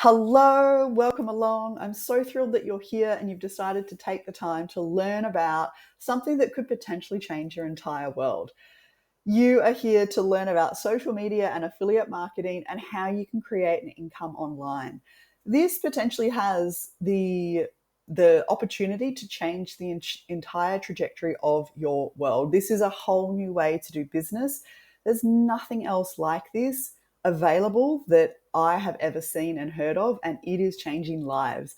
Hello, welcome along. I'm so thrilled that you're here and you've decided to take the time to learn about something that could potentially change your entire world. You are here to learn about social media and affiliate marketing and how you can create an income online. This potentially has the opportunity to change the entire trajectory of your world. This is a whole new way to do business. There's nothing else like this available that I have ever seen and heard of, and it is changing lives.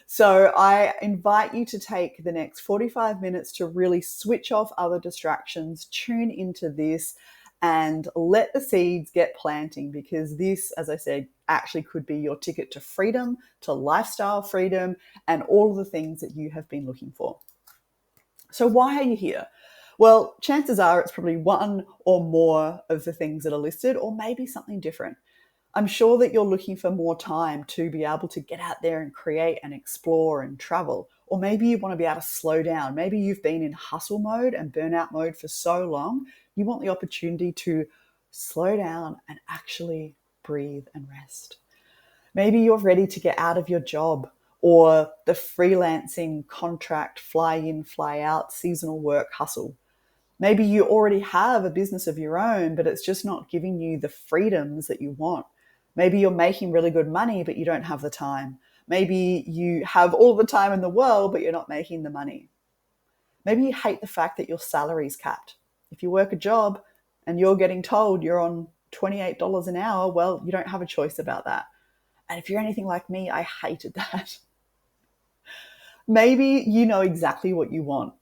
So I invite you to take the next 45 minutes to really switch off other distractions, tune into this, and let the seeds get planting, because this, as I said, actually could be your ticket to freedom, to lifestyle freedom, and all of the things that you have been looking for. So why are you here? Well, chances are it's probably one or more of the things that are listed, or maybe something different. I'm sure that you're looking for more time to be able to get out there and create and explore and travel. Or maybe you want to be able to slow down. Maybe you've been in hustle mode and burnout mode for so long, you want the opportunity to slow down and actually breathe and rest. Maybe you're ready to get out of your job or the freelancing contract, fly in, fly out, seasonal work hustle. Maybe you already have a business of your own, but it's just not giving you the freedoms that you want. Maybe you're making really good money, but you don't have the time. Maybe you have all the time in the world, but you're not making the money. Maybe you hate the fact that your salary is capped. If you work a job and you're getting told you're on $28 an hour, well, you don't have a choice about that. And if you're anything like me, I hated that. Maybe you know exactly what you want.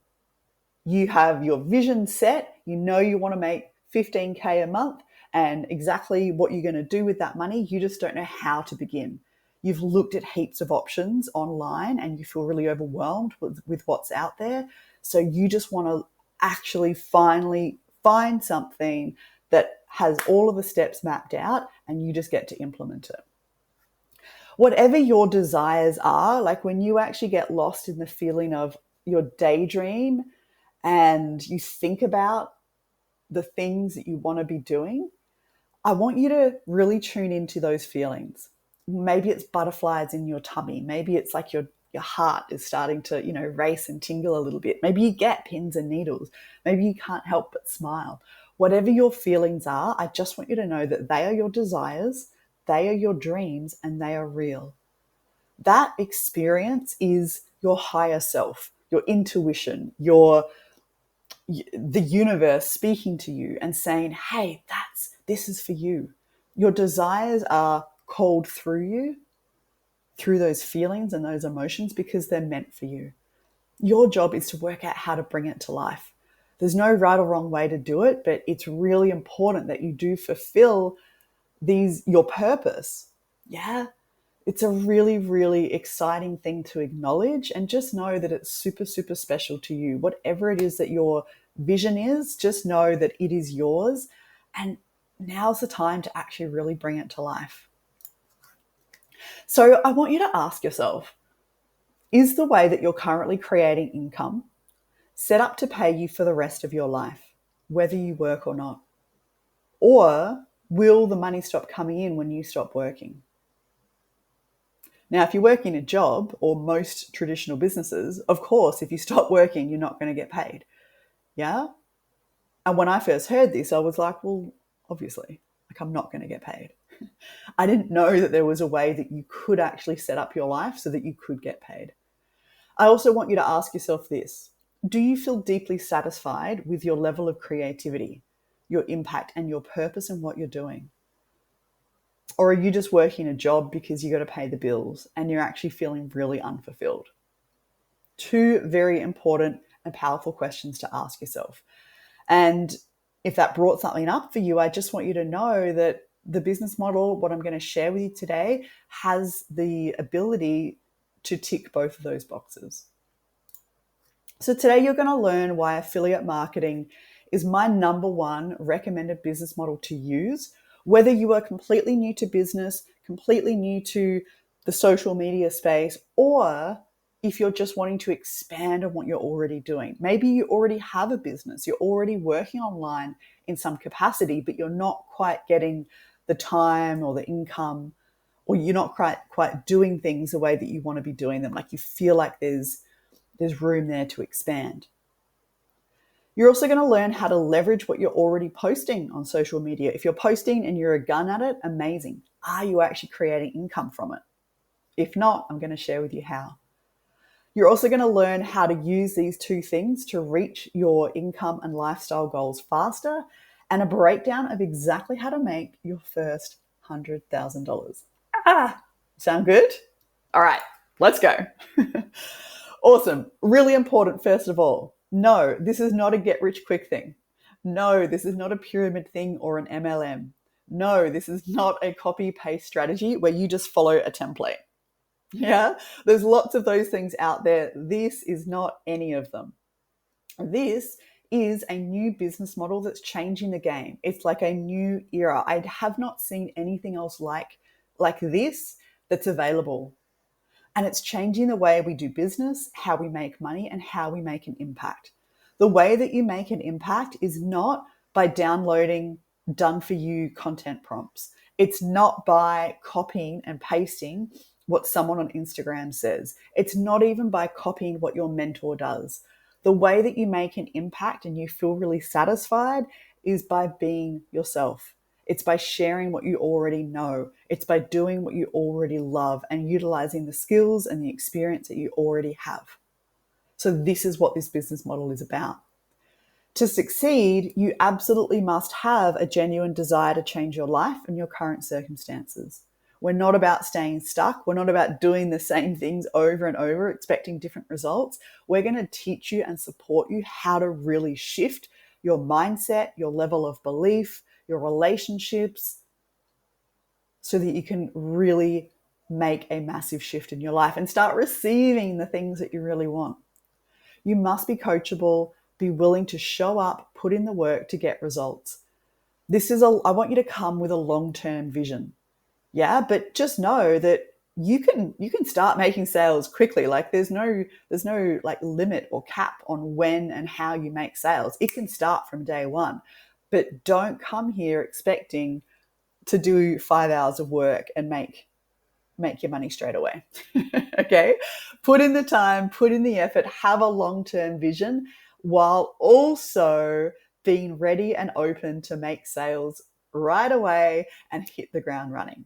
You have your vision set, you know you want to make 15K a month and exactly what you're going to do with that money. You just don't know how to begin. You've looked at heaps of options online and you feel really overwhelmed with what's out there. So you just want to actually finally find something that has all of the steps mapped out and you just get to implement it. Whatever your desires are, like when you actually get lost in the feeling of your daydream and you think about the things that you want to be doing, I want you to really tune into those feelings. Maybe it's butterflies in your tummy. Maybe it's like your heart is starting to, race and tingle a little bit. Maybe you get pins and needles. Maybe you can't help but smile. Whatever your feelings are, I just want you to know that they are your desires, they are your dreams, and they are real. That experience is your higher self, your intuition, the universe speaking to you and saying, hey, this is for you. Your desires are called through you, through those feelings and those emotions, because they're meant for you. Your job is to work out how to bring it to life. There's no right or wrong way to do it, but it's really important that you do fulfill your purpose. Yeah. It's a really, really exciting thing to acknowledge, and just know that it's super, super special to you. Whatever it is that your vision is, just know that it is yours. And now's the time to actually really bring it to life. So I want you to ask yourself, is the way that you're currently creating income set up to pay you for the rest of your life, whether you work or not? Or will the money stop coming in when you stop working? Now, if you're working a job, or most traditional businesses, of course, if you stop working, you're not going to get paid. Yeah? And when I first heard this, I was like, well, obviously, like I'm not going to get paid. I didn't know that there was a way that you could actually set up your life so that you could get paid. I also want you to ask yourself this. Do you feel deeply satisfied with your level of creativity, your impact, and your purpose in what you're doing? Or are you just working a job because you got to pay the bills and you're actually feeling really unfulfilled? Two very important and powerful questions to ask yourself. And if that brought something up for you, I just want you to know that the business model, what I'm going to share with you today, has the ability to tick both of those boxes. So today you're going to learn why affiliate marketing is my number one recommended business model to use, whether you are completely new to business, completely new to the social media space, or if you're just wanting to expand on what you're already doing. Maybe you already have a business, you're already working online in some capacity, but you're not quite getting the time or the income or you're not quite doing things the way that you want to be doing them. Like you feel like there's room there to expand. You're also going to learn how to leverage what you're already posting on social media. If you're posting and you're a gun at it, amazing. Are you actually creating income from it? If not, I'm going to share with you how. You're also going to learn how to use these two things to reach your income and lifestyle goals faster, and a breakdown of exactly how to make your first $100,000. Sound good? All right, let's go. Awesome. Really important, first of all. No, this is not a get rich quick thing. No, this is not a pyramid thing or an MLM. No, this is not a copy paste strategy where you just follow a template. Yeah, there's lots of those things out there. This is not any of them. This is a new business model that's changing the game. It's like a new era. I have not seen anything else like this that's available. And it's changing the way we do business, how we make money, and how we make an impact. The way that you make an impact is not by downloading done for you content prompts. It's not by copying and pasting what someone on Instagram says. It's not even by copying what your mentor does. The way that you make an impact and you feel really satisfied is by being yourself. It's by sharing what you already know. It's by doing what you already love and utilizing the skills and the experience that you already have. So this is what this business model is about. To succeed, you absolutely must have a genuine desire to change your life and your current circumstances. We're not about staying stuck. We're not about doing the same things over and over, expecting different results. We're going to teach you and support you how to really shift your mindset, your level of belief, your relationships, so that you can really make a massive shift in your life and start receiving the things that you really want. You must be coachable, be willing to show up, put in the work to get results. I want you to come with a long-term vision. Yeah, but just know that you can start making sales quickly. Like there's no like limit or cap on when and how you make sales. It can start from day one. But don't come here expecting to do 5 hours of work and make your money straight away. Okay? Put in the time, put in the effort, have a long-term vision while also being ready and open to make sales right away and hit the ground running.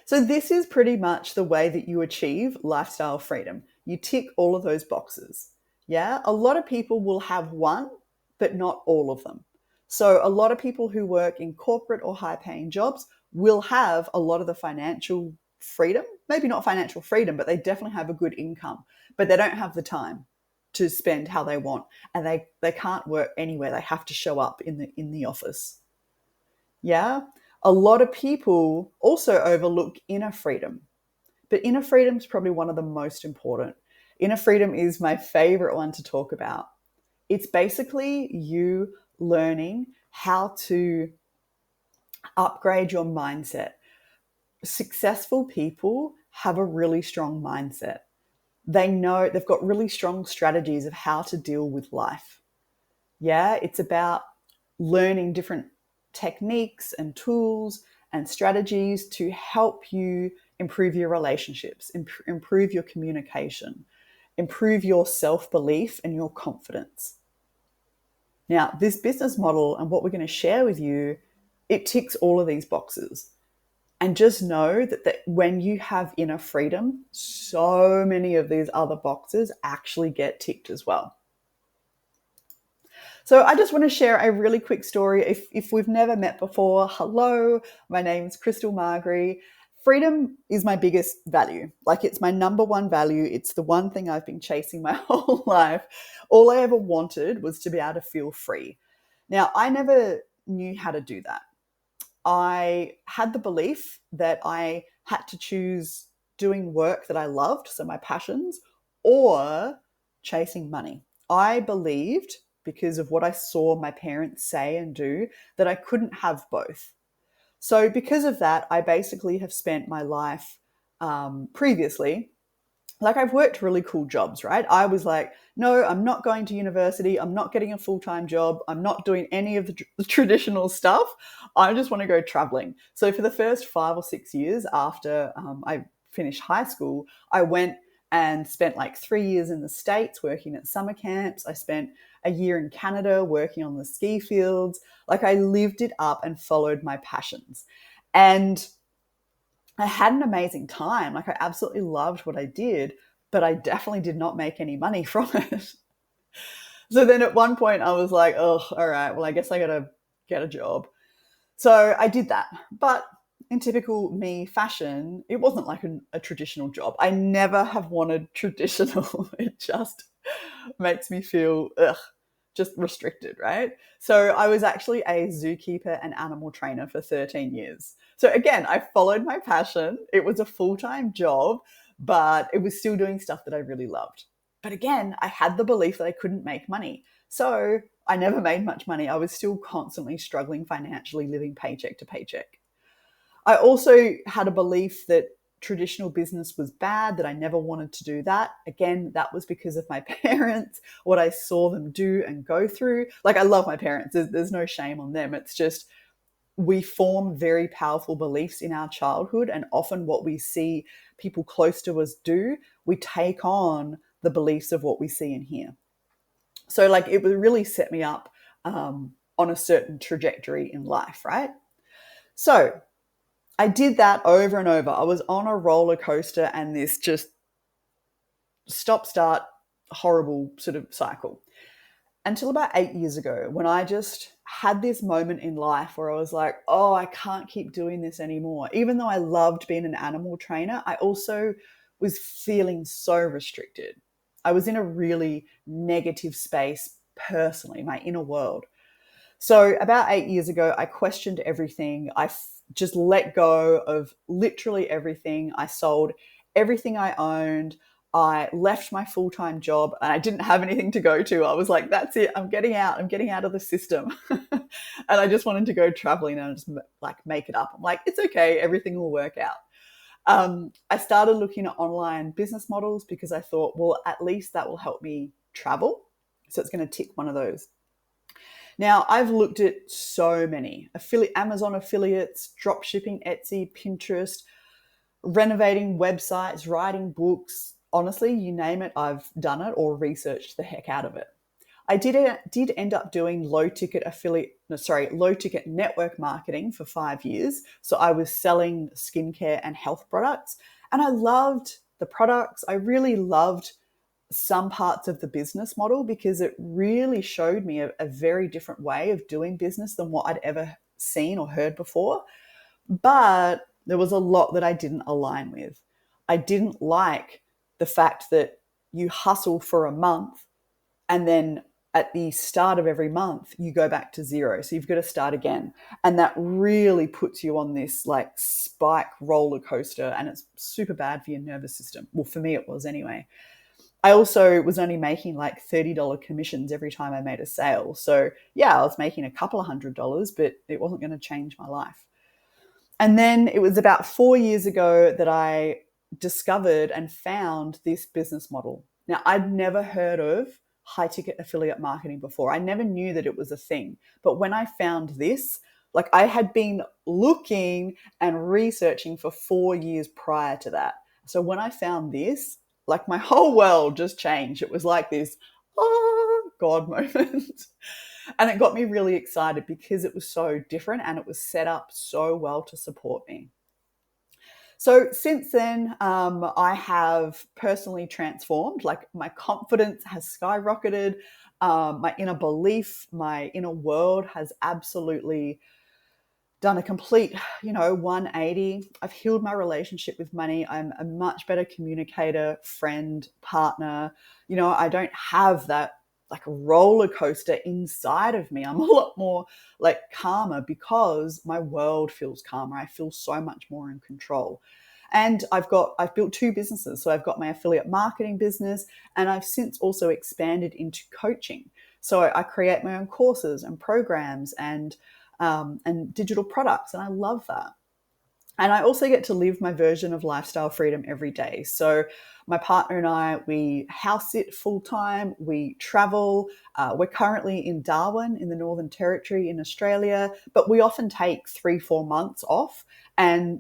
So this is pretty much the way that you achieve lifestyle freedom. You tick all of those boxes. Yeah, a lot of people will have one, but not all of them. So a lot of people who work in corporate or high-paying jobs will have a lot of the financial freedom, maybe not financial freedom, but they definitely have a good income, but they don't have the time to spend how they want, and they can't work anywhere. They have to show up in the office. Yeah. A lot of people also overlook inner freedom, but inner freedom is probably one of the most important. Inner freedom is my favorite one to talk about. It's basically you learning how to upgrade your mindset. Successful people have a really strong mindset. They know they've got really strong strategies of how to deal with life. Yeah, it's about learning different techniques and tools and strategies to help you improve your relationships, improve your communication, improve your self-belief and your confidence. Now, this business model and what we're going to share with you, it ticks all of these boxes. And just know that when you have inner freedom, so many of these other boxes actually get ticked as well. So I just want to share a really quick story. If we've never met before, hello, my name's Crystal Margery. Freedom is my biggest value. Like it's my number one value. It's the one thing I've been chasing my whole life. All I ever wanted was to be able to feel free. Now, I never knew how to do that. I had the belief that I had to choose doing work that I loved, so my passions, or chasing money. I believed, because of what I saw my parents say and do, that I couldn't have both. So because of that, I basically have spent my life previously like I've worked really cool jobs, right? I was like, no, I'm not going to university. I'm not getting a full-time job. I'm not doing any of the traditional stuff. I just want to go traveling. So for the first 5 or 6 years after I finished high school, I went and spent like 3 years in the States working at summer camps. I spent a year in Canada working on the ski fields. Like I lived it up and followed my passions. And I had an amazing time. Like I absolutely loved what I did, but I definitely did not make any money from it. So then at one point I was like, oh, all right, well, I guess I got to get a job. So I did that. But in typical me fashion, it wasn't like a traditional job. I never have wanted traditional. It just makes me feel just restricted, right? So I was actually a zookeeper and animal trainer for 13 years. So again, I followed my passion. It was a full-time job, but it was still doing stuff that I really loved. But again, I had the belief that I couldn't make money. So I never made much money. I was still constantly struggling financially, living paycheck to paycheck. I also had a belief that traditional business was bad, that I never wanted to do that. Again, that was because of my parents, what I saw them do and go through. Like, I love my parents, there's no shame on them. It's just we form very powerful beliefs in our childhood, and often what we see people close to us do, we take on the beliefs of what we see and hear. So, like, it would really set me up on a certain trajectory in life, right? So, I did that over and over. I was on a roller coaster and this just stop start horrible sort of cycle until about 8 years ago, when I just had this moment in life where I was like, oh, I can't keep doing this anymore. Even though I loved being an animal trainer, I also was feeling so restricted. I was in a really negative space personally, my inner world. So about 8 years ago, I questioned everything. Just let go of literally everything. I sold everything I owned. I left my full-time job and I didn't have anything to go to. I was like, that's it. I'm getting out. I'm getting out of the system. And I just wanted to go traveling and just like make it up. I'm like, it's okay. Everything will work out. I started looking at online business models because I thought, well, at least that will help me travel. So it's going to tick one of those. Now, I've looked at so many Amazon affiliates, drop shipping, Etsy, Pinterest, renovating websites, writing books. Honestly, you name it, I've done it or researched the heck out of it. I did end up doing low ticket network marketing for 5 years. So I was selling skincare and health products, and I loved the products. I really loved some parts of the business model because it really showed me a very different way of doing business than what I'd ever seen or heard before. But there was a lot that I didn't align with. I didn't like the fact that you hustle for a month and then at the start of every month, you go back to zero. So you've got to start again. And that really puts you on this like spike roller coaster, and it's super bad for your nervous system. Well, for me, it was anyway. I also was only making like $30 commissions every time I made a sale. So yeah, I was making a couple of $100, but it wasn't going to change my life. And then it was about 4 years ago that I discovered and found this business model. Now, I'd never heard of high ticket affiliate marketing before. I never knew that it was a thing. But when I found this, like I had been looking and researching for 4 years prior to that. So when I found this, like my whole world just changed. It was like this, oh, God moment. And it got me really excited because it was so different and it was set up so well to support me. So since then, I have personally transformed. Like my confidence has skyrocketed. My inner belief, my inner world has absolutely done a complete, 180. I've healed my relationship with money. I'm a much better communicator, friend, partner. I don't have that like a roller coaster inside of me. I'm a lot more like calmer because my world feels calmer. I feel so much more in control. And I've built two businesses. So I've got my affiliate marketing business, and I've since also expanded into coaching. So I create my own courses and programs and digital products, and I love that. And I also get to live my version of lifestyle freedom every day. So my partner and I, we house sit full time, we travel. We're currently in Darwin in the Northern Territory in Australia, but we often take 3-4 months off and,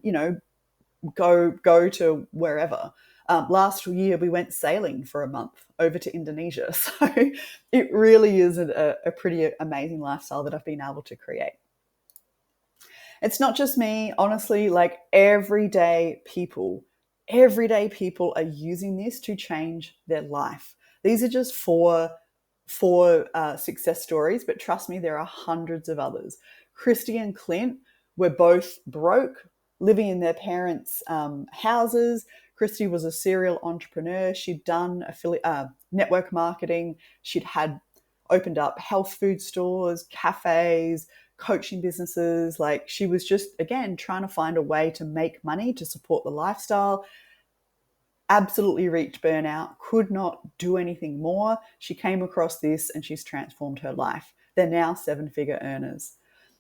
go to wherever. Last year, we went sailing for a month over to Indonesia. So it really is a pretty amazing lifestyle that I've been able to create. It's not just me, honestly, like everyday people are using this to change their life. These are just four success stories, but trust me, there are hundreds of others. Christy and Clint were both broke, living in their parents' houses. Christy was a serial entrepreneur. She'd done network marketing. She'd had opened up health food stores, cafes, coaching businesses. Like she was just, again, trying to find a way to make money to support the lifestyle. Absolutely reached burnout, could not do anything more. She came across this and she's transformed her life. They're now 7-figure earners.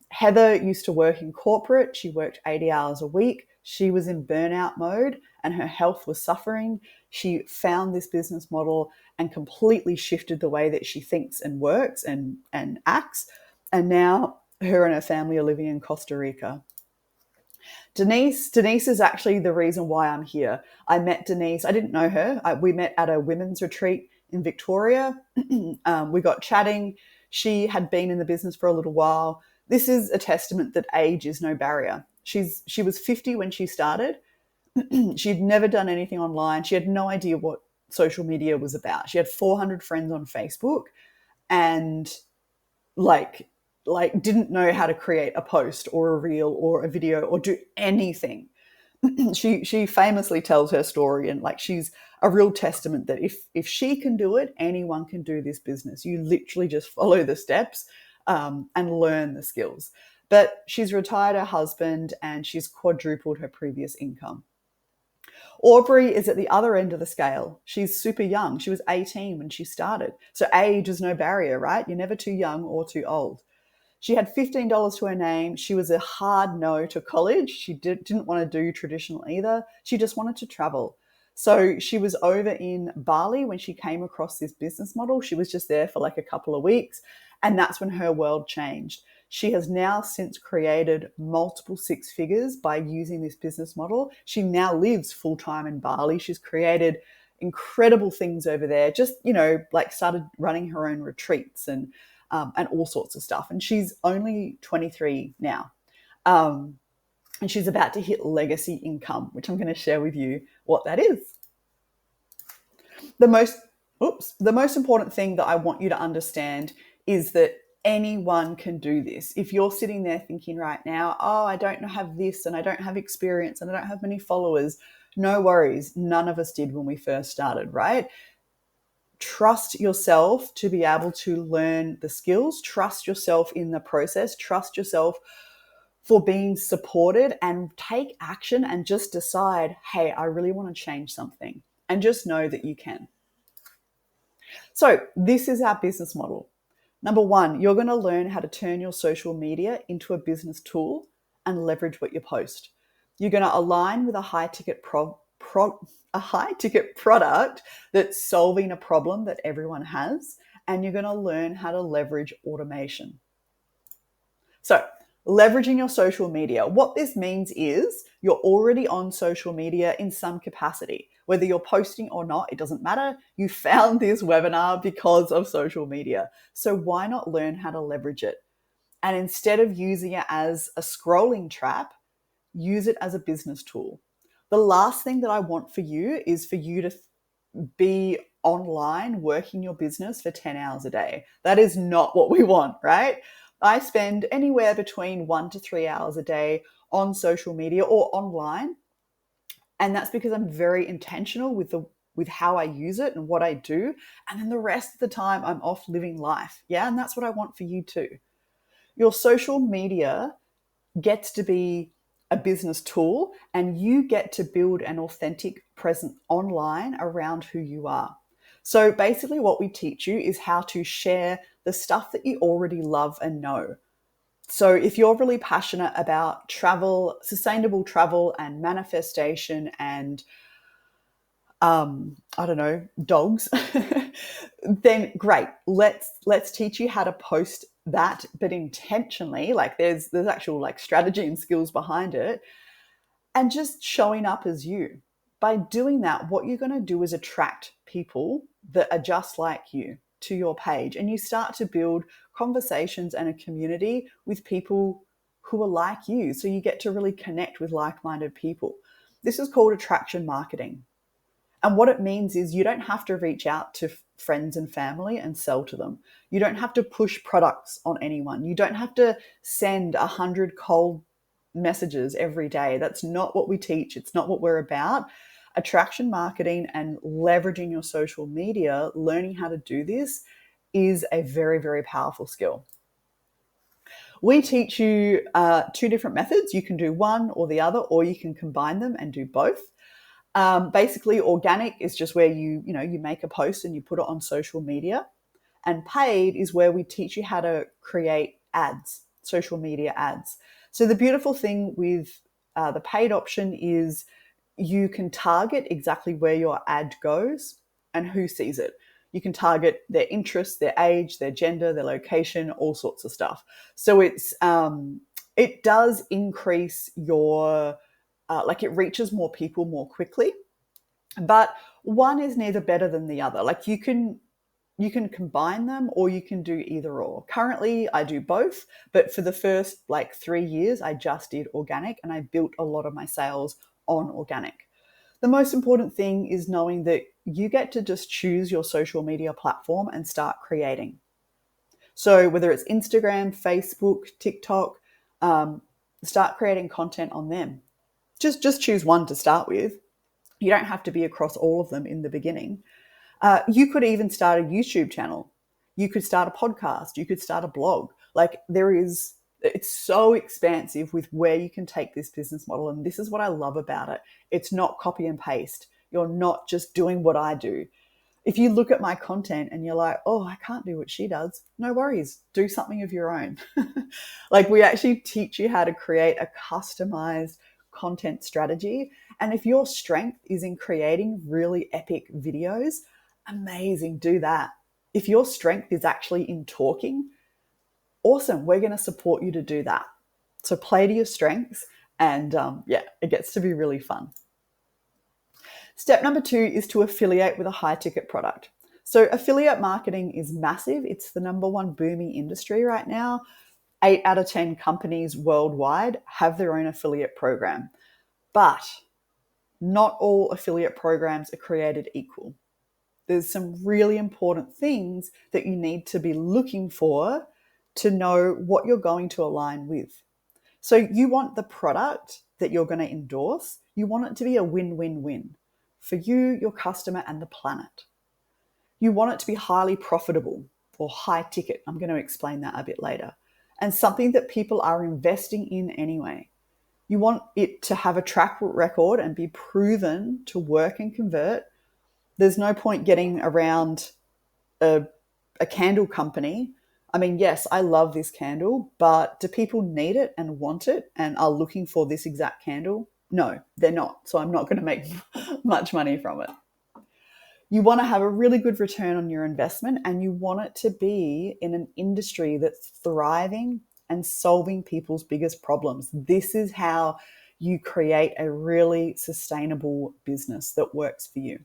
Heather used to work in corporate. She worked 80 hours a week. She was in burnout mode and her health was suffering. She found this business model and completely shifted the way that she thinks and works and acts. And now her and her family are living in Costa Rica. Denise is actually the reason why I'm here. I met Denise. I didn't know her. We met at a women's retreat in Victoria. We got chatting. She had been in the business for a little while. This is a testament that age is no barrier. She was 50 when she started. She'd never done anything online. She had no idea what social media was about. She had 400 friends on Facebook and like didn't know how to create a post or a reel or a video or do anything. She famously tells her story, and like she's a real testament that if she can do it, anyone can do this business. You literally just follow the steps and learn the skills. But she's retired her husband and she's quadrupled her previous income. Aubrey is at the other end of the scale. She's super young. She was 18 when she started. So age is no barrier, right? You're never too young or too old. She had $15 to her name. She was a hard no to college. She didn't want to do traditional either. She just wanted to travel. So she was over in Bali when she came across this business model. She was just there for like a couple of weeks. And that's when her world changed. She has now since created multiple six figures by using this business model. She now lives full time in Bali. She's created incredible things over there. Just, like started running her own retreats and all sorts of stuff. And she's only 23 now. And she's about to hit legacy income, which I'm going to share with you what that is. The most important thing that I want you to understand is that anyone can do this. If you're sitting there thinking right now, oh, I don't have this and I don't have experience and I don't have many followers, no worries. None of us did when we first started, right? Trust yourself to be able to learn the skills, trust yourself in the process, trust yourself for being supported, and take action and just decide, hey, I really want to change something, and just know that you can. So this is our business model. Number one, you're going to learn how to turn your social media into a business tool and leverage what you post. You're going to align with a high-ticket product that's solving a problem that everyone has, and you're going to learn how to leverage automation. So, leveraging your social media. What this means is you're already on social media in some capacity. Whether you're posting or not, it doesn't matter. You found this webinar because of social media. So why not learn how to leverage it? And instead of using it as a scrolling trap, use it as a business tool. The last thing that I want for you is for you to be online working your business for 10 hours a day. That is not what we want, right? I spend anywhere between 1 to 3 hours a day on social media or online. And that's because I'm very intentional with how I use it and what I do. And then the rest of the time I'm off living life. Yeah. And that's what I want for you too. Your social media gets to be a business tool, and you get to build an authentic presence online around who you are. So basically what we teach you is how to share the stuff that you already love and know. So if you're really passionate about travel, sustainable travel and manifestation and I don't know, dogs, then great. Let's teach you how to post that, but intentionally. Like there's actual like strategy and skills behind it, and just showing up as you. By doing that, what you're going to do is attract people that are just like you to your page, and you start to build conversations and a community with people who are like you. So you get to really connect with like-minded people. This is called attraction marketing. And what it means is you don't have to reach out to friends and family and sell to them. You don't have to push products on anyone. You don't have to send 100 cold messages every day. That's not what we teach. It's not what we're about. Attraction marketing and leveraging your social media, learning how to do this is a very, very powerful skill. We teach you two different methods. You can do one or the other, or you can combine them and do both. Basically, organic is just where you make a post and you put it on social media, and paid is where we teach you how to create ads, social media ads. So the beautiful thing with the paid option is you can target exactly where your ad goes and who sees it. You can target their interests, their age, their gender, their location, all sorts of stuff. So it does increase your like it reaches more people more quickly, but one is neither better than the other. Like you can combine them, or you can do either or. Currently I do both, but for the first like 3 years I just did organic, and I built a lot of my sales on organic. The most important thing is knowing that you get to just choose your social media platform and start creating. So whether it's Instagram, Facebook, TikTok, um, start creating content on them. Just choose one to start with. You don't have to be across all of them in the beginning. You could even start a YouTube channel. You could start a podcast. You could start a blog. It's so expansive with where you can take this business model. And this is what I love about it. It's not copy and paste. You're not just doing what I do. If you look at my content and you're like, oh, I can't do what she does, no worries. Do something of your own. Like we actually teach you how to create a customized content strategy. And if your strength is in creating really epic videos, amazing, do that. If your strength is actually in talking, awesome, we're going to support you to do that. So play to your strengths, and it gets to be really fun. Step number 2 is to affiliate with a high ticket product. So affiliate marketing is massive. It's the number one booming industry right now. 8 out of 10 companies worldwide have their own affiliate program. But not all affiliate programs are created equal. There's some really important things that you need to be looking for to know what you're going to align with. So you want the product that you're going to endorse, you want it to be a win-win-win for you, your customer, and the planet. You want it to be highly profitable or high ticket. I'm going to explain that a bit later. And something that people are investing in anyway. You want it to have a track record and be proven to work and convert. There's no point getting around a candle company. I mean, yes, I love this candle, but do people need it and want it and are looking for this exact candle? No, they're not. So I'm not going to make much money from it. You want to have a really good return on your investment, and you want it to be in an industry that's thriving and solving people's biggest problems. This is how you create a really sustainable business that works for you.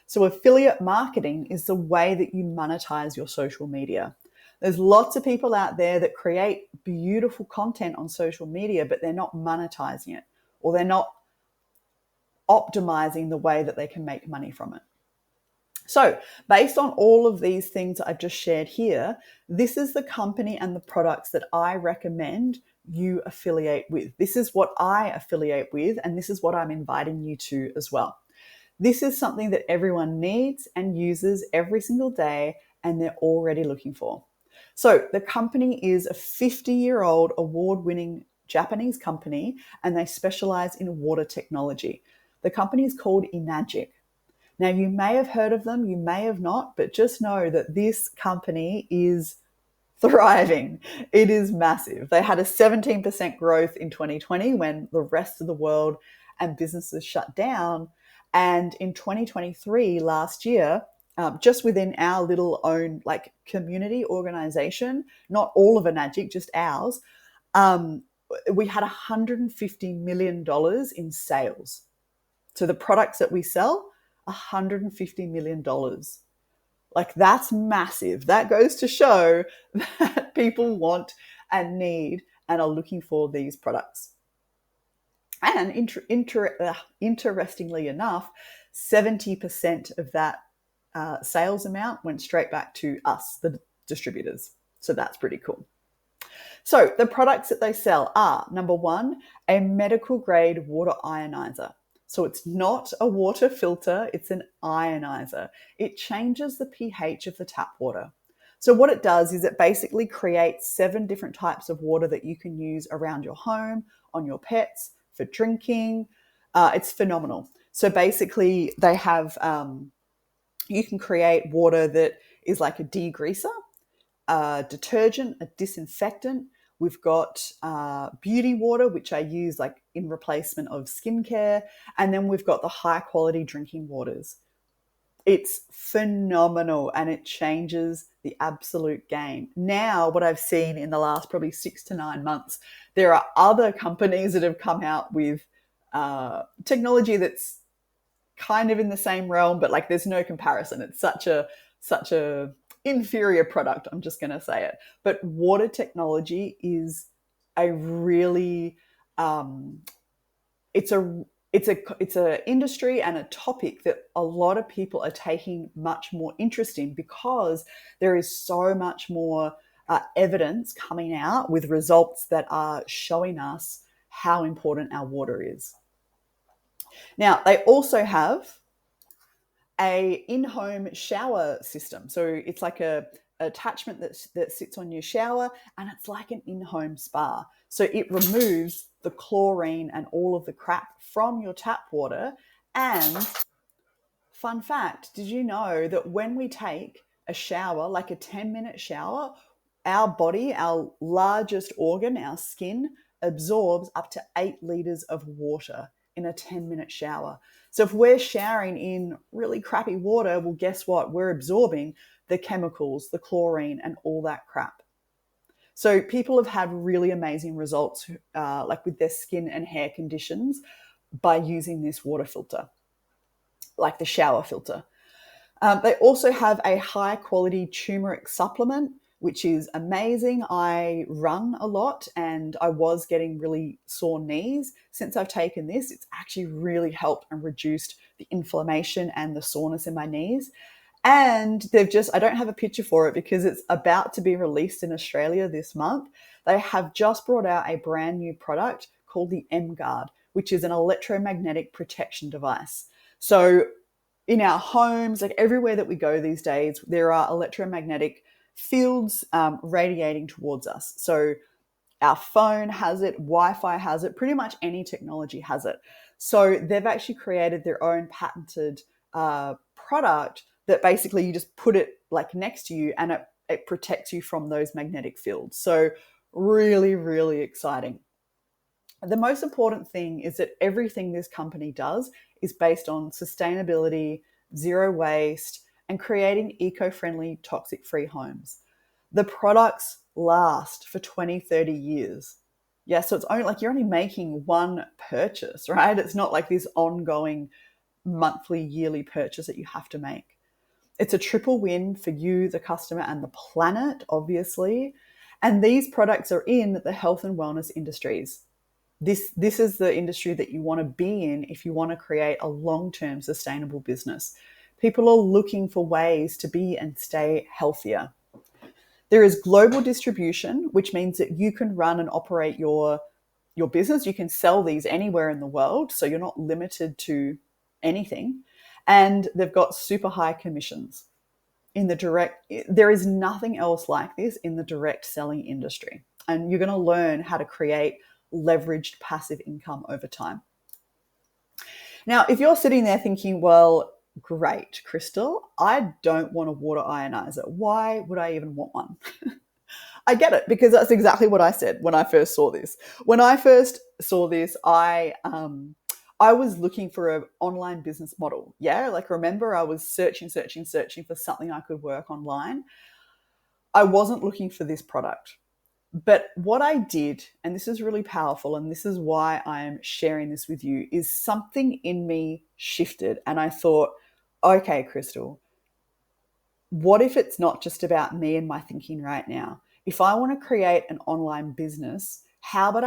So affiliate marketing is the way that you monetize your social media. There's lots of people out there that create beautiful content on social media, but they're not monetizing it, or they're not optimizing the way that they can make money from it. So based on all of these things that I've just shared here, this is the company and the products that I recommend you affiliate with. This is what I affiliate with, and this is what I'm inviting you to as well. This is something that everyone needs and uses every single day, and they're already looking for. So the company is a 50-year-old award-winning Japanese company, and they specialize in water technology. The company is called Enagic. Now, you may have heard of them, you may have not, but just know that this company is thriving. It is massive. They had a 17% growth in 2020 when the rest of the world and businesses shut down. And in 2023, last year, just within our little own like community organization, not all of Enagic, just ours, um, we had $150 million in sales. So the products that we sell, $150 million. Like that's massive. That goes to show that people want and need and are looking for these products. And interestingly enough, 70% of that sales amount went straight back to us, the distributors. So that's pretty cool. So the products that they sell are, number one, a medical grade water ionizer. So it's not a water filter, it's an ionizer. It changes the pH of the tap water. So what it does is it basically creates 7 different types of water that you can use around your home, on your pets, for drinking. It's phenomenal. So basically they have, you can create water that is like a degreaser, a detergent, a disinfectant. We've got beauty water, which I use like in replacement of skincare. And then we've got the high quality drinking waters. It's phenomenal and it changes the absolute game. Now, what I've seen in the last probably 6 to 9 months, there are other companies that have come out with technology that's kind of in the same realm, but like there's no comparison. It's such a inferior product. I'm just going to say it. But water technology is a really it's a industry and a topic that a lot of people are taking much more interest in because there is so much more evidence coming out with results that are showing us how important our water is. Now, they also have a in-home shower system. So it's like a attachment that sits on your shower, and it's like an in-home spa. So it removes the chlorine and all of the crap from your tap water. And fun fact, did you know that when we take a shower, like a 10-minute shower, our body, our largest organ, our skin, absorbs up to 8 liters of water in a 10-minute shower. So if we're showering in really crappy water, well, guess what? We're absorbing the chemicals, the chlorine, and all that crap. So people have had really amazing results, like with their skin and hair conditions, by using this water filter, like the shower filter. They also have a high quality turmeric supplement, which is amazing. I run a lot and I was getting really sore knees. Since I've taken this, it's actually really helped and reduced the inflammation and the soreness in my knees. And I don't have a picture for it because it's about to be released in Australia this month. They have just brought out a brand new product called the M-Guard, which is an electromagnetic protection device. So in our homes, like everywhere that we go these days, there are electromagnetic fields radiating towards us. So our phone has it, Wi-Fi has it, pretty much any technology has it. So they've actually created their own patented product that basically you just put it like next to you and it protects you from those magnetic fields. So really, really exciting. The most important thing is that everything this company does is based on sustainability, zero waste, and creating eco-friendly, toxic-free homes. The products last for 20, 30 years. Yeah, so it's only like you're only making one purchase, right? It's not like this ongoing monthly, yearly purchase that you have to make. It's a triple win for you, the customer, and the planet, obviously. And these products are in the health and wellness industries. This is the industry that you want to be in if you want to create a long-term sustainable business. People are looking for ways to be and stay healthier. There is global distribution, which means that you can run and operate your business. You can sell these anywhere in the world, so you're not limited to anything. And they've got super high commissions in the direct. There is nothing else like this in the direct selling industry. And you're going to learn how to create leveraged passive income over time. Now, if you're sitting there thinking, well, great, Crystal, I don't want a water ionizer. Why would I even want one? I get it, because that's exactly what I said when I first saw this. When I first saw this, I was looking for an online business model. Yeah, like remember, I was searching for something I could work online. I wasn't looking for this product. But what I did, and this is really powerful, and this is why I'm sharing this with you, is something in me shifted. And I thought, okay, Crystal, what if it's not just about me and my thinking right now? If I want to create an online business, how about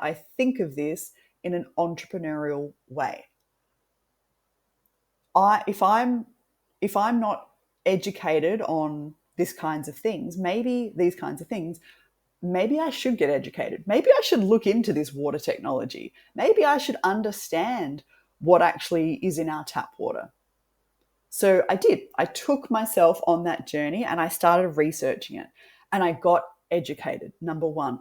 I think of this in an entrepreneurial way? I if I'm not educated on this kinds of things, maybe these kinds of things, maybe I should get educated. Maybe I should look into this water technology. Maybe I should understand what actually is in our tap water. So I did. I took myself on that journey and I started researching it and I got educated, number one.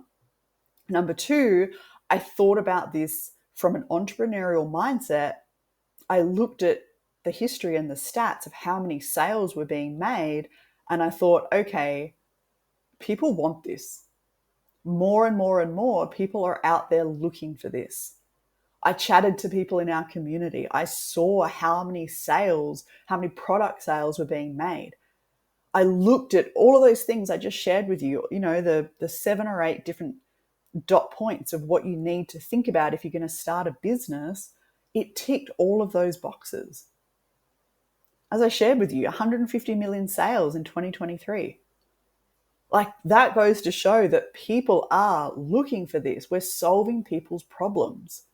Number two, I thought about this from an entrepreneurial mindset. I looked at the history and the stats of how many sales were being made and I thought, okay, people want this. More and more and more people are out there looking for this. I chatted to people in our community. I saw how many sales, how many product sales were being made. I looked at all of those things I just shared with you, the 7 or 8 different dot points of what you need to think about if you're going to start a business. It ticked all of those boxes. As I shared with you, 150 million sales in 2023. Like that goes to show that people are looking for this. We're solving people's problems.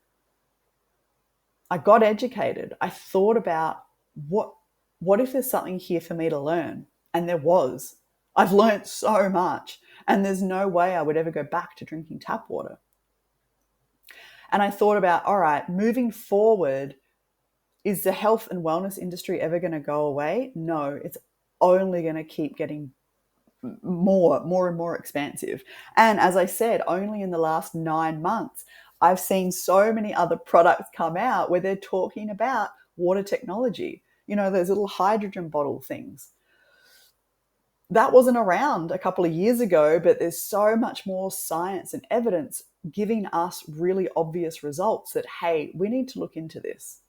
I got educated. I thought about what if there's something here for me to learn? And there was. I've learned so much. And there's no way I would ever go back to drinking tap water. And I thought about, all right, moving forward, is the health and wellness industry ever going to go away? No, it's only going to keep getting more and more expansive. And as I said, only in the last 9 months, I've seen so many other products come out where they're talking about water technology. Those little hydrogen bottle things. That wasn't around a couple of years ago, but there's so much more science and evidence giving us really obvious results that, hey, we need to look into this.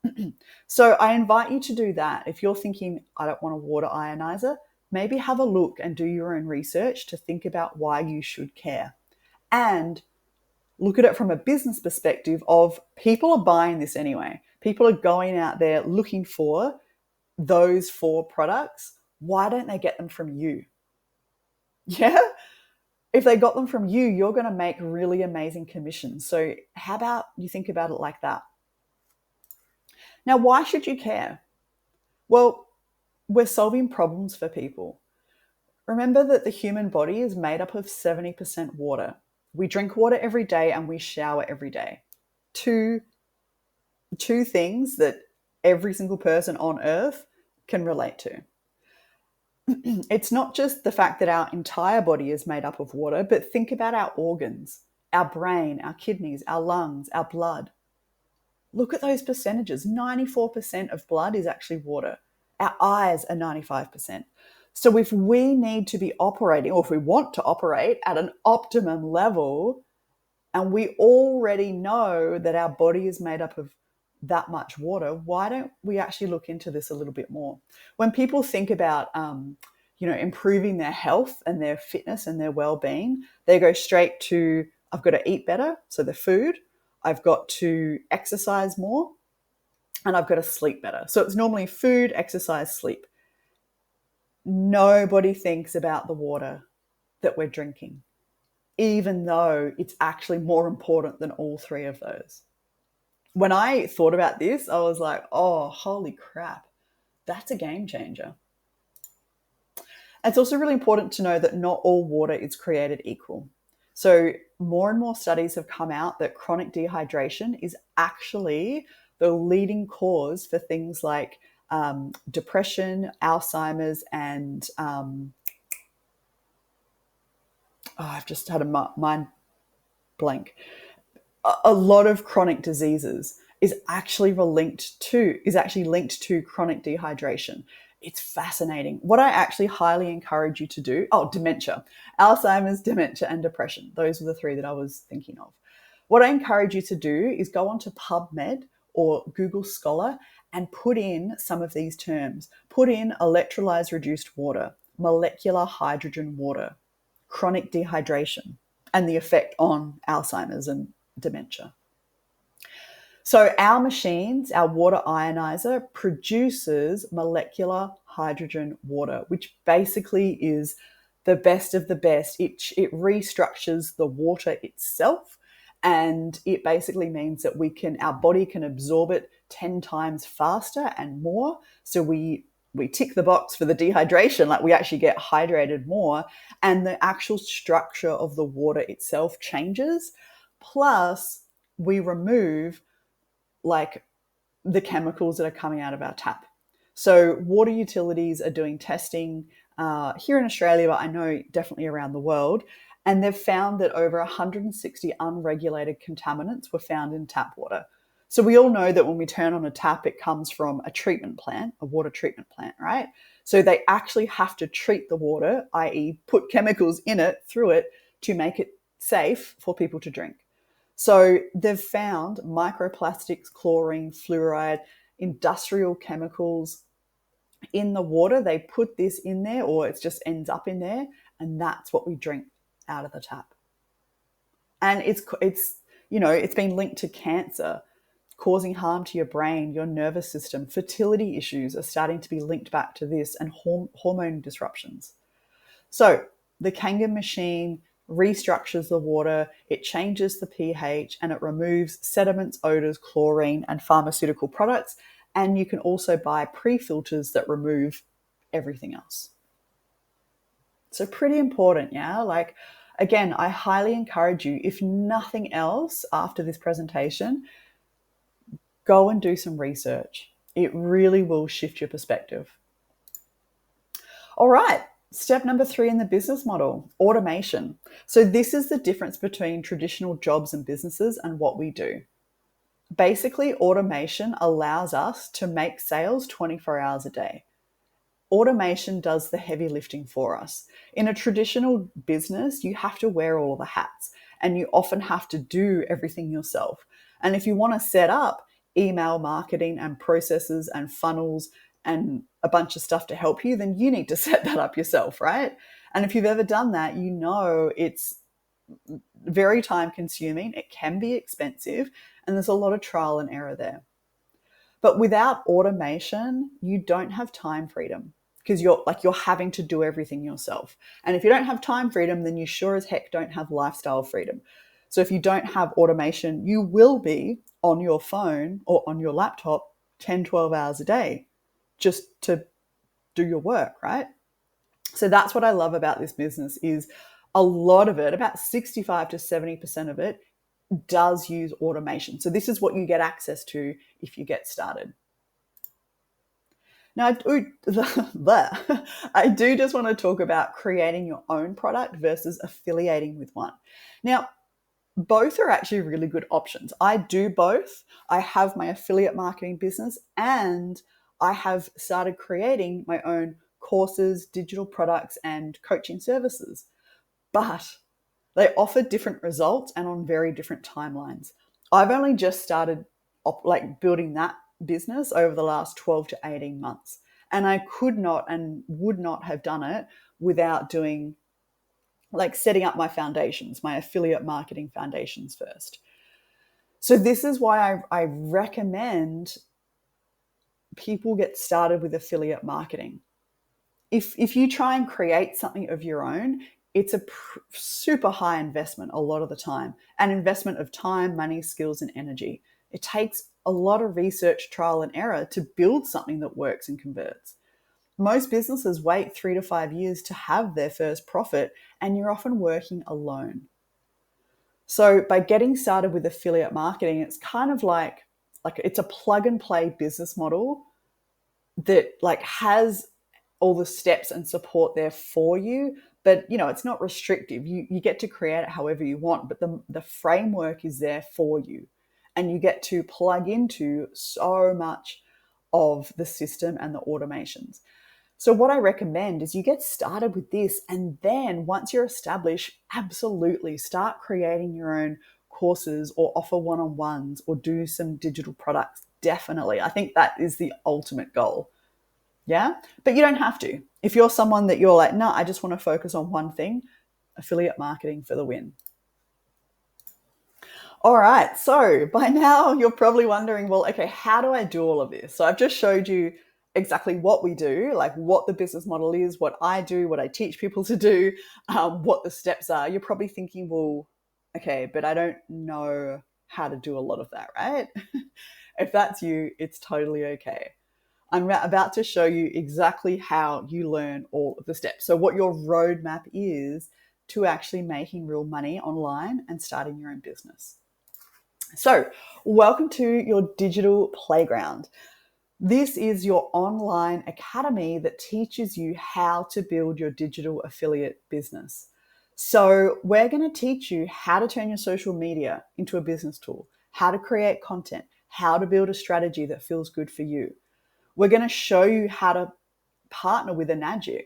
So I invite you to do that. If you're thinking, I don't want a water ionizer, maybe have a look and do your own research to think about why you should care. And look at it from a business perspective of people are buying this anyway. People are going out there looking for those 4 products. Why don't they get them from you? Yeah. If they got them from you, you're going to make really amazing commissions. So how about you think about it like that? Now, why should you care? Well, we're solving problems for people. Remember that the human body is made up of 70% water. We drink water every day and we shower every day. Two things that every single person on earth can relate to. It's not just the fact that our entire body is made up of water, but think about our organs, our brain, our kidneys, our lungs, our blood. Look at those percentages. 94% of blood is actually water. Our eyes are 95%. So if we need to be operating, or if we want to operate at an optimum level, and we already know that our body is made up of that much water, why don't we actually look into this a little bit more? When people think about, improving their health and their fitness and their well-being, they go straight to, I've got to eat better, so the food, I've got to exercise more, and I've got to sleep better. So it's normally food, exercise, sleep. Nobody thinks about the water that we're drinking, even though it's actually more important than all 3 of those. When I thought about this, I was like, oh, holy crap, that's a game changer. It's also really important to know that not all water is created equal. So more and more studies have come out that chronic dehydration is actually the leading cause for things like depression, Alzheimer's, and I've just had a mind blank. A lot of chronic diseases is actually linked to chronic dehydration. It's fascinating. What I actually highly encourage you to do, dementia, Alzheimer's, dementia, and depression. Those were the three that I was thinking of. What I encourage you to do is go onto PubMed or Google Scholar and put in some of these terms. Put in electrolyzed reduced water, molecular hydrogen water, chronic dehydration, and the effect on Alzheimer's and dementia. So our machines, our water ionizer, produces molecular hydrogen water, which basically is the best of the best. It restructures the water itself, and it basically means that our body can absorb it 10 times faster and more. So we tick the box for the dehydration, like we actually get hydrated more, and the actual structure of the water itself changes. Plus, we remove like the chemicals that are coming out of our tap. So water utilities are doing testing here in Australia, but I know definitely around the world. And they've found that over 160 unregulated contaminants were found in tap water. So we all know that when we turn on a tap, it comes from a treatment plant, a water treatment plant, right? So they actually have to treat the water, i.e. put chemicals in it, through it, to make it safe for people to drink. So they've found microplastics, chlorine, fluoride, industrial chemicals in the water. They put this in there, or it just ends up in there, and that's what we drink out of the tap. And it's been linked to cancer, causing harm to your brain, your nervous system. Fertility issues are starting to be linked back to this, and hormone disruptions. So the Kangen machine restructures the water, it changes the pH, and it removes sediments, odors, chlorine, and pharmaceutical products. And you can also buy pre-filters that remove everything else. So pretty important, yeah? Like, again, I highly encourage you, if nothing else after this presentation, go and do some research. It really will shift your perspective. All right. Step number 3 in the business model, automation. So this is the difference between traditional jobs and businesses and what we do. Basically, automation allows us to make sales 24 hours a day. Automation does the heavy lifting for us. In a traditional business, you have to wear all the hats, and you often have to do everything yourself. And if you want to set up email marketing and processes and funnels and a bunch of stuff to help you, then you need to set that up yourself, right? And if you've ever done that, you know it's very time consuming, it can be expensive, and there's a lot of trial and error there. But without automation, you don't have time freedom, because you're having to do everything yourself. And if you don't have time freedom, then you sure as heck don't have lifestyle freedom. So if you don't have automation, you will be on your phone or on your laptop 10, 12 hours a day just to do your work, right? So that's what I love about this business is a lot of it, about 65 to 70% of it, does use automation. So this is what you get access to if you get started. Now, I do just want to talk about creating your own product versus affiliating with one. Now, both are actually really good options. I do both. I have my affiliate marketing business, and I have started creating my own courses, digital products, and coaching services. But they offer different results and on very different timelines. I've only just started building that business over the last 12 to 18 months. And I could not and would not have done it without doing setting up my foundations, my affiliate marketing foundations first. So this is why I recommend people get started with affiliate marketing. If you try and create something of your own, it's a super high investment a lot of the time, an investment of time, money, skills, and energy. It takes a lot of research, trial, and error to build something that works and converts. Most businesses wait 3 to 5 years to have their first profit, and you're often working alone. So by getting started with affiliate marketing, it's kind of like it's a plug and play business model that has all the steps and support there for you, but it's not restrictive. You get to create it however you want, but the framework is there for you, and you get to plug into so much of the system and the automations. So what I recommend is you get started with this, and then once you're established, absolutely start creating your own courses or offer one-on-ones or do some digital products. Definitely. I think that is the ultimate goal. Yeah. But you don't have to. If you're someone that you're like, no, I just want to focus on one thing, affiliate marketing for the win. All right. So by now you're probably wondering, well, okay, how do I do all of this? So I've just showed you exactly what we do, like what the business model is, what I do, what I teach people to do, what the steps are. You're probably thinking, well, okay, but I don't know how to do a lot of that, right? If that's you, it's totally okay. I'm about to show you exactly how you learn all of the steps. So what your roadmap is to actually making real money online and starting your own business. So welcome to your digital playground. This is your online academy that teaches you how to build your digital affiliate business. So we're going to teach you how to turn your social media into a business tool, how to create content, how to build a strategy that feels good for you. We're going to show you how to partner with a Nagic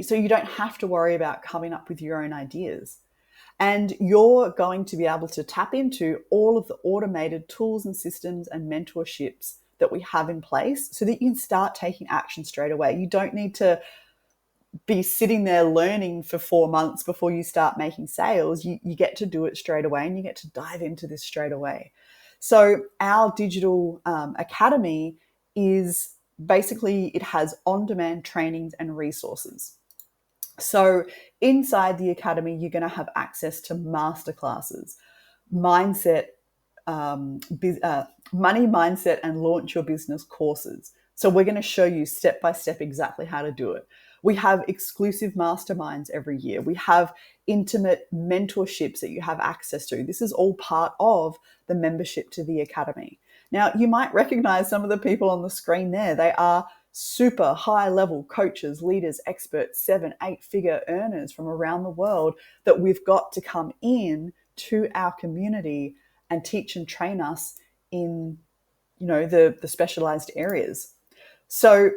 so you don't have to worry about coming up with your own ideas. And you're going to be able to tap into all of the automated tools and systems and mentorships that we have in place so that you can start taking action straight away. You don't need to be sitting there learning for 4 months before you start making sales. You get to do it straight away, and you get to dive into this straight away. So our digital academy is basically, it has on-demand trainings and resources. So inside the academy, you're going to have access to masterclasses, mindset, money mindset, and launch your business courses. So we're going to show you step by step exactly how to do it. We have exclusive masterminds every year. We have intimate mentorships that you have access to. This is all part of the membership to the academy. Now, you might recognize some of the people on the screen there. They are super high level coaches, leaders, experts, 7-8 figure earners from around the world that we've got to come in to our community and teach and train us in, the specialized areas. So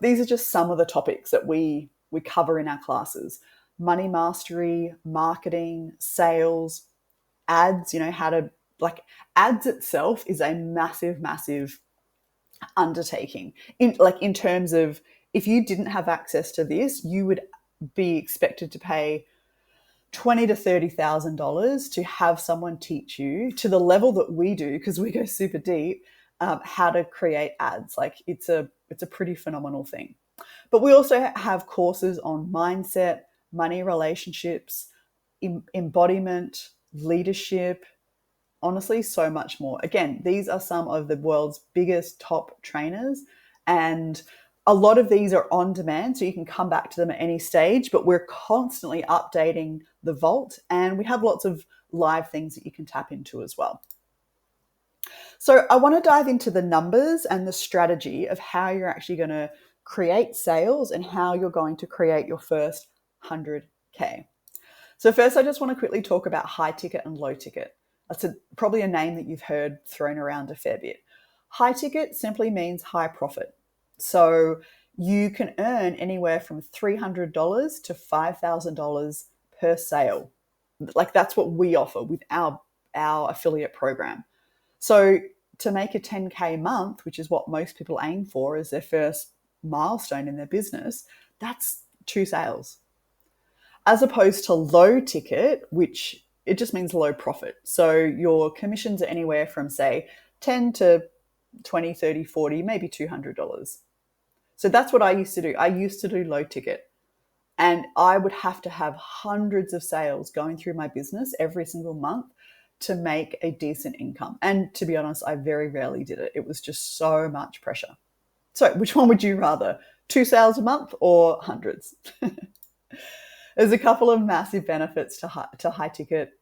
these are just some of the topics that we cover in our classes: money mastery, marketing, sales, ads, how to, like, ads itself is a massive, massive undertaking in terms of, if you didn't have access to this, you would be expected to pay $20,000 to $30,000 to have someone teach you to the level that we do, because we go super deep, how to create ads. Like, it's a pretty phenomenal thing. But we also have courses on mindset, money, relationships, embodiment, leadership, honestly, so much more. Again, these are some of the world's biggest top trainers, and a lot of these are on demand, so you can come back to them at any stage, but we're constantly updating the vault, and we have lots of live things that you can tap into as well. So I want to dive into the numbers and the strategy of how you're actually going to create sales and how you're going to create your first 100K. So first, I just want to quickly talk about high ticket and low ticket. That's probably a name that you've heard thrown around a fair bit. High ticket simply means high profit. So you can earn anywhere from $300 to $5,000 per sale. Like, that's what we offer with our affiliate program. So to make a 10K month, which is what most people aim for as their first milestone in their business, that's 2 sales. As opposed to low ticket, which it just means low profit. So your commissions are anywhere from, say, 10 to 20, 30, 40, maybe $200. So that's what I used to do. I used to do low ticket, and I would have to have hundreds of sales going through my business every single month to make a decent income. And to be honest, I very rarely did it. It was just so much pressure. So which one would you rather? 2 sales a month or hundreds? There's a couple of massive benefits to high ticket.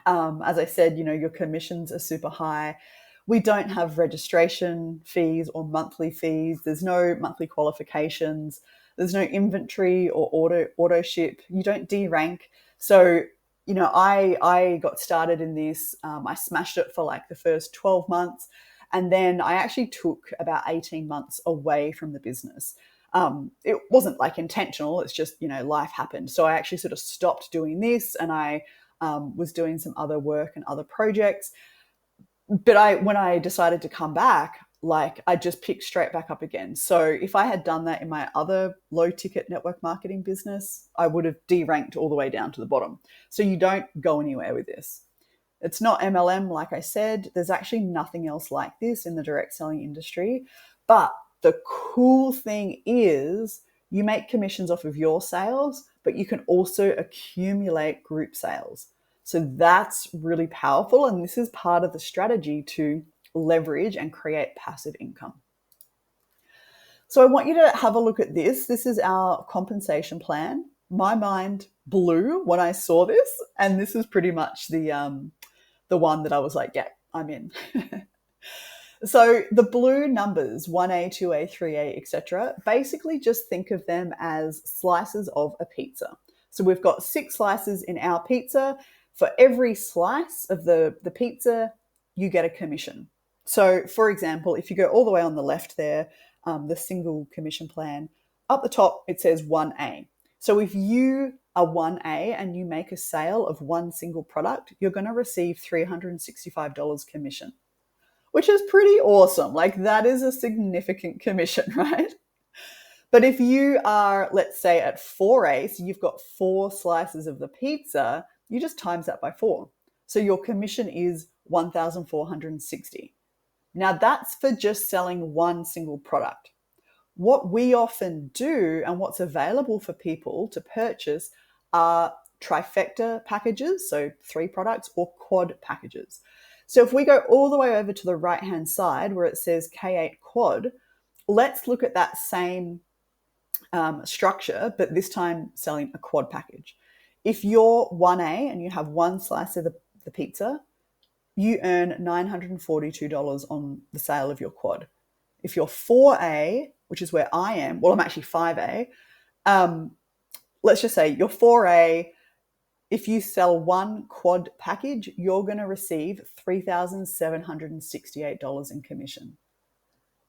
As I said, your commissions are super high. We don't have registration fees or monthly fees. There's no monthly qualifications. There's no inventory or auto ship. You don't de-rank. So, I got started in this. I smashed it for like the first 12 months. And then I actually took about 18 months away from the business. It wasn't like intentional. It's just, life happened. So I actually sort of stopped doing this, and I was doing some other work and other projects. But when I decided to come back, like I just picked straight back up again. So if I had done that in my other low ticket network marketing business, I would have deranked all the way down to the bottom. So you don't go anywhere with this. It's not MLM, like I said. There's actually nothing else like this in the direct selling industry. But the cool thing is you make commissions off of your sales, but you can also accumulate group sales. So that's really powerful. And this is part of the strategy to leverage and create passive income. So I want you to have a look at this. This is our compensation plan. My mind blew when I saw this, and this is pretty much the one that I was like, yeah, I'm in. So the blue numbers, 1A, 2A, 3A, etc., basically just think of them as slices of a pizza. So we've got 6 slices in our pizza. For every slice of the pizza, you get a commission. So for example, if you go all the way on the left there, the single commission plan, up the top, it says 1A. So if you are 1A and you make a sale of one single product, you're going to receive $365 commission, which is pretty awesome. Like that is a significant commission, right? But if you are, let's say, at 4A, so you've got 4 slices of the pizza, you just times that by 4. So your commission is $1,460. Now that's for just selling one single product. What we often do and what's available for people to purchase are trifecta packages, so 3 products, or quad packages. So if we go all the way over to the right-hand side where it says K8 quad, let's look at that same structure, but this time selling a quad package. If you're 1A and you have one slice of the pizza, you earn $942 on the sale of your quad. If you're 4A, which is where I am, well, I'm actually 5A, let's just say you're 4A, if you sell one quad package, you're going to receive $3,768 in commission.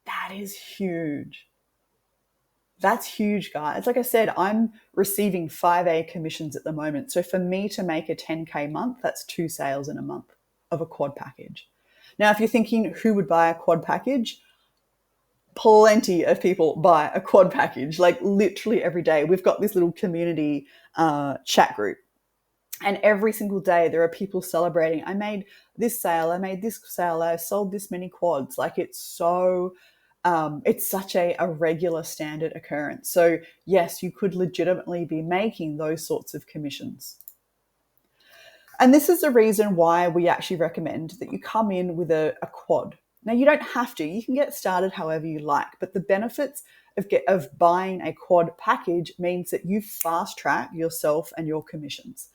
That is huge. That's huge, guys. Like I said, I'm receiving 5A commissions at the moment. So for me to make a 10K month, that's 2 sales in a month of a quad package. Now, if you're thinking who would buy a quad package, plenty of people buy a quad package, like literally every day. We've got this little community chat group. And every single day there are people celebrating. I made this sale. I made this sale. I sold this many quads. Like it's so... it's such a regular standard occurrence. So yes, you could legitimately be making those sorts of commissions. And this is the reason why we actually recommend that you come in with a quad. Now, you don't have to. You can get started however you like, but the benefits of buying a quad package means that you fast track yourself and your commissions.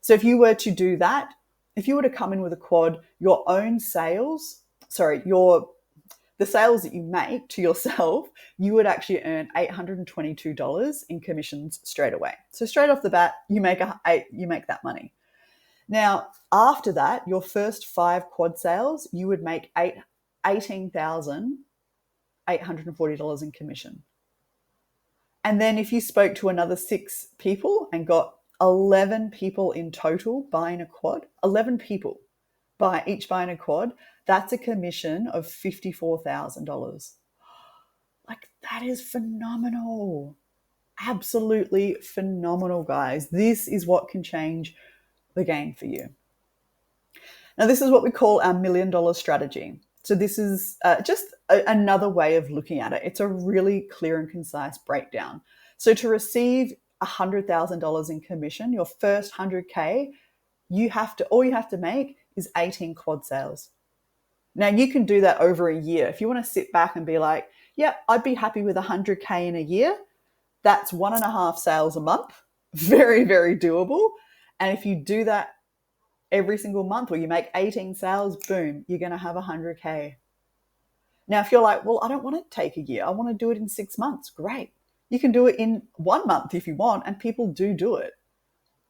So if you were to do that, if you were to come in with a quad, your own sales, the sales that you make to yourself, you would actually earn $822 in commissions straight away. So straight off the bat, you make that money. Now, after that, your first 5 quad sales, you would make $18,840 in commission. And then if you spoke to another 6 people and got 11 people in total buying a quad, 11 people each buying a quad, that's a commission of $54,000. Like that is phenomenal. Absolutely phenomenal, guys. This is what can change the game for you. Now, this is what we call our $1 million strategy. So this is just another way of looking at it. It's a really clear and concise breakdown. So to receive $100,000 in commission, your first 100K, all you have to make is 18 quad sales. Now, you can do that over a year. If you want to sit back and be like, yeah, I'd be happy with 100K in a year, that's 1.5 sales a month. Very, very doable. And if you do that every single month, or you make 18 sales, boom, you're going to have 100K. Now, if you're like, well, I don't want to take a year. I want to do it in 6 months. Great. You can do it in 1 month if you want, and people do it.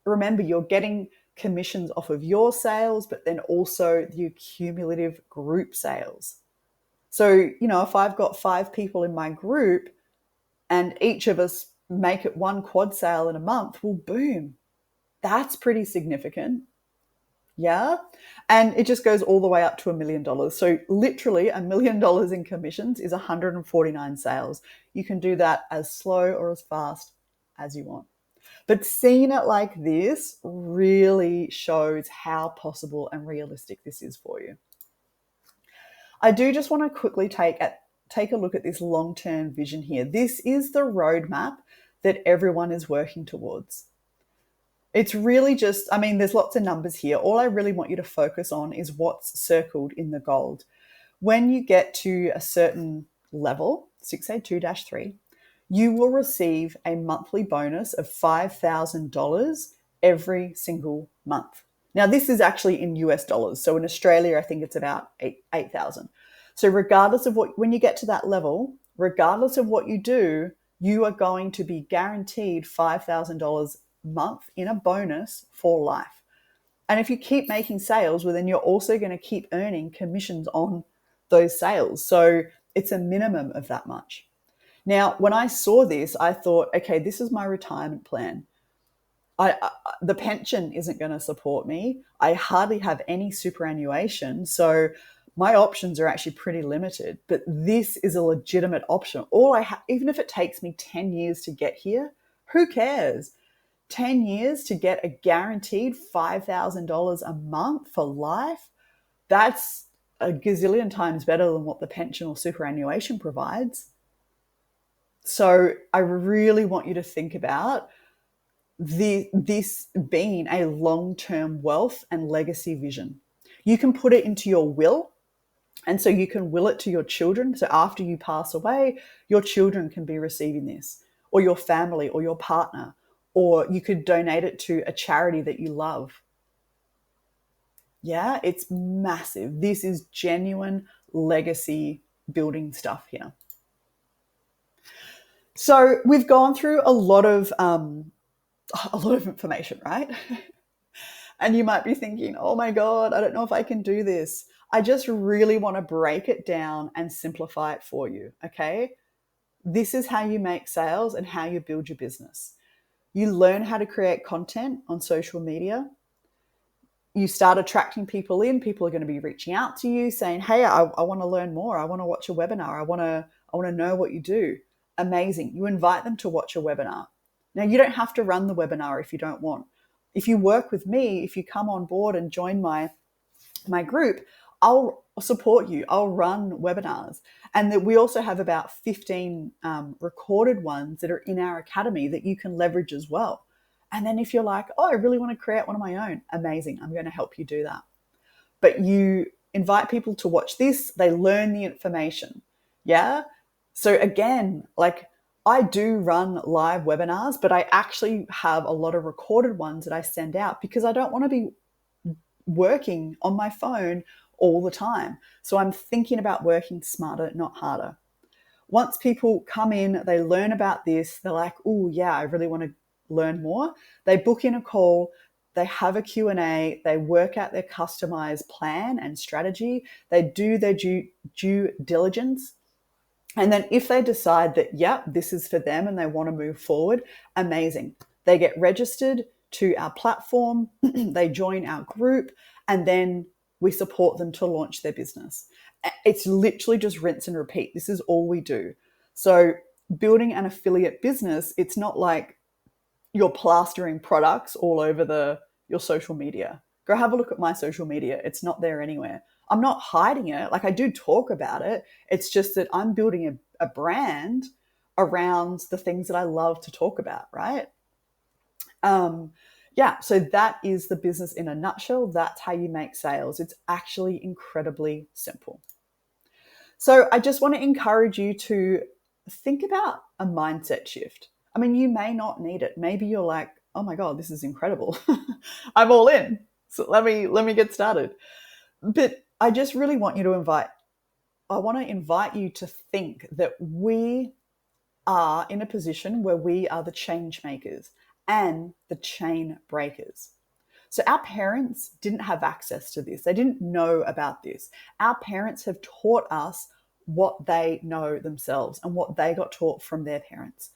Remember, you're getting commissions off of your sales, but then also the cumulative group sales. So, if I've got 5 people in my group, and each of us make it one quad sale in a month, well, boom, that's pretty significant. Yeah. And it just goes all the way up to $1 million. So literally $1 million in commissions is 149 sales. You can do that as slow or as fast as you want. But seeing it like this really shows how possible and realistic this is for you. I do just want to quickly take a look at this long-term vision here. This is the roadmap that everyone is working towards. It's really just, I mean, there's lots of numbers here. All I really want you to focus on is what's circled in the gold. When you get to a certain level, 6A2-3, you will receive a monthly bonus of $5,000 every single month. Now, this is actually in US dollars. So in Australia, I think it's about 8,000. So regardless of when you get to that level, regardless of what you do, you are going to be guaranteed $5,000 a month in a bonus for life. And if you keep making sales, well, then you're also going to keep earning commissions on those sales. So it's a minimum of that much. Now, when I saw this, I thought, okay, this is my retirement plan. The pension isn't going to support me. I hardly have any superannuation. So my options are actually pretty limited, but this is a legitimate option. Even if it takes me 10 years to get here, who cares? 10 years to get a guaranteed $5,000 a month for life, that's a gazillion times better than what the pension or superannuation provides. So I really want you to think about this being a long-term wealth and legacy vision. You can put it into your will, and so you can will it to your children. So after you pass away, your children can be receiving this, or your family, or your partner, or you could donate it to a charity that you love. Yeah, it's massive. This is genuine legacy building stuff here. So we've gone through a lot of information, right? And you might be thinking, oh my God, I don't know if I can do this. I just really want to break it down and simplify it for you, okay? This is how you make sales and how you build your business. You learn how to create content on social media. You start attracting people in. People are going to be reaching out to you saying, hey, I want to learn more. I want to watch a webinar. I want to know what you do. Amazing. You invite them to watch a webinar. Now, you don't have to run the webinar if you don't want. If you work with me, if you come on board and join my group, I'll support you. I'll run webinars. And that we also have about 15 recorded ones that are in our academy that you can leverage as well. And then if you're like, oh, I really want to create one of my own, amazing. I'm going to help you do that. But you invite people to watch this. They learn the information. Yeah. So again, like I do run live webinars, but I actually have a lot of recorded ones that I send out because I don't want to be working on my phone all the time. So I'm thinking about working smarter, not harder. Once people come in, they learn about this, they're like, oh yeah, I really want to learn more. They book in a call, they have a Q&A, they work out their customized plan and strategy, they do their due diligence. And then if they decide that, yeah, this is for them and they want to move forward, amazing. They get registered to our platform, they join our group, and then we support them to launch their business. It's literally just rinse and repeat. This is all we do. So building an affiliate business, it's not like you're plastering products all over your social media. Go have a look at my social media. It's not there anywhere. I'm not hiding it. Like I do talk about it. It's just that I'm building a brand around the things that I love to talk about, right? Yeah, so that is the business in a nutshell. That's how you make sales. It's actually incredibly simple. So I just want to encourage you to think about a mindset shift. I mean, you may not need it. Maybe you're like, oh my God, this is incredible. I'm all in. So let me get started. But I just really want you to invite you to think that we are in a position where we are the change makers and the chain breakers. So our parents didn't have access to this. They didn't know about this. Our parents have taught us what they know themselves and what they got taught from their parents.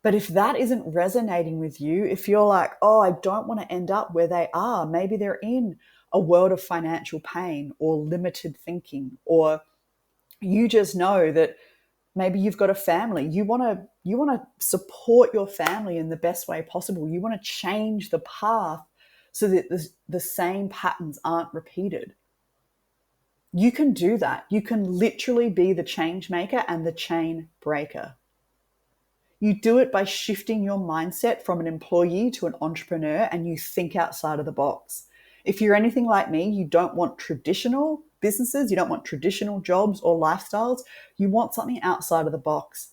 But if that isn't resonating with you, if you're like, oh, I don't want to end up where they are, maybe they're in a world of financial pain or limited thinking, or you just know that maybe you've got a family. You want to support your family in the best way possible. You want to change the path so that the same patterns aren't repeated. You can do that. You can literally be the change maker and the chain breaker. You do it by shifting your mindset from an employee to an entrepreneur, and you think outside of the box. If you're anything like me, you don't want traditional businesses, you don't want traditional jobs or lifestyles, you want something outside of the box.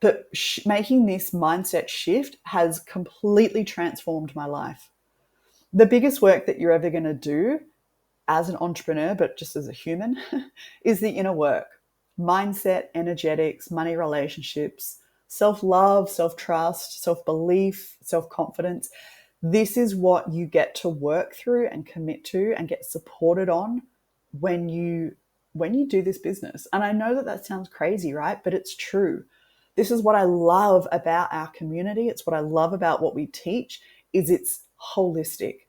But making this mindset shift has completely transformed my life. The biggest work that you're ever going to do as an entrepreneur, but just as a human, is the inner work. Mindset, energetics, money, relationships, self-love, self-trust, self-belief, self-confidence. This is what you get to work through and commit to and get supported on when you do this business. And I know that sounds crazy, right? But it's true. This is what I love about our community. It's what I love about what we teach, is it's holistic.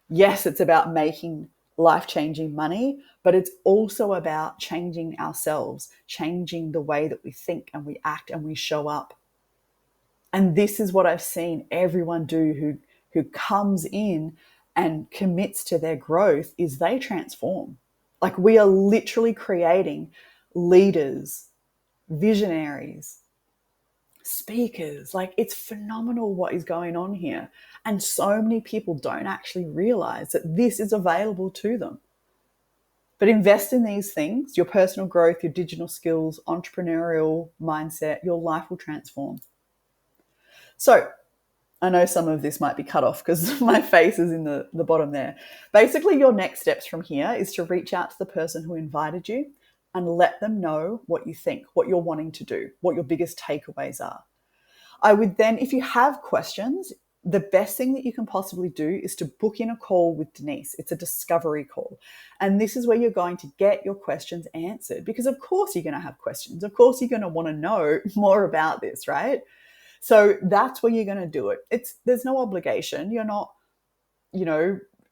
Yes, it's about making life-changing money, but it's also about changing ourselves, changing the way that we think and we act and we show up. And this is what I've seen everyone do who comes in and commits to their growth, is they transform. Like, we are literally creating leaders, visionaries, speakers. Like, it's phenomenal what is going on here. And so many people don't actually realize that this is available to them. But invest in these things, your personal growth, your digital skills, entrepreneurial mindset, your life will transform. So I know some of this might be cut off because my face is in the bottom there. Basically, your next steps from here is to reach out to the person who invited you and let them know what you think, what you're wanting to do, what your biggest takeaways are. I would then, if you have questions, the best thing that you can possibly do is to book in a call with Denise. It's a discovery call. And this is where you're going to get your questions answered, because of course you're going to have questions. Of course you're going to want to know more about this, right? So that's where you're going to do it. There's no obligation. You're not,